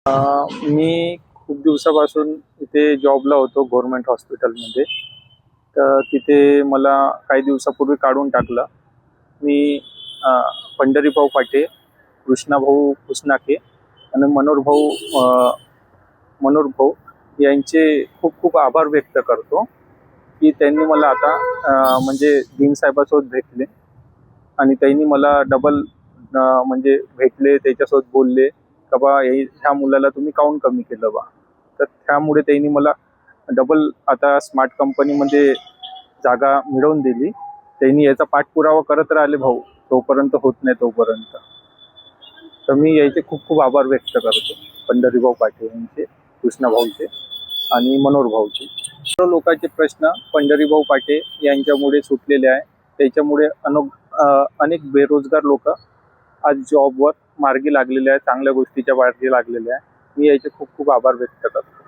मी खूप दिवसापासून इथे जॉबला होतो गव्हर्नमेंट हॉस्पिटलमध्ये. तर तिथे मला काही दिवसापूर्वी काढून टाकलं. मी पंढरीभाऊ पाटे, कृष्णाभाऊ कुसनाके आणि मनोहर भाऊ यांचे खूप खूप आभार व्यक्त करतो की त्यांनी मला आता म्हणजे डीन साहेबासोबत भेटले आणि त्यांनी मला डबल म्हणजे भेटले, त्याच्यासोबत बोलले का बा ह्या मुलाला तुम्ही काऊन कमी केलं बा. तर त्यामुळे त्यांनी मला डबल आता स्मार्ट कंपनीमध्ये जागा मिळवून दिली. त्यांनी याचा पाठपुरावा करत राहिले भाऊ, जोपर्यंत होत नाही तोपर्यंत. तर मी याचे खूप खूप आभार व्यक्त करतो पंढरीभाऊ पाटे यांचे, कृष्णाभाऊचे आणि मनोहर भाऊचे. सर्व लोकांचे प्रश्न पंढरीभाऊ पाटे यांच्यामुळे सुटलेले आहे. त्याच्यामुळे अनेक बेरोजगार लोक आज जॉबवर मार्गी लागलेले आहे, चांगल्या गोष्टीच्या मार्गी लागलेले आहे. मी याचे खूप खूप आभार व्यक्त करतो.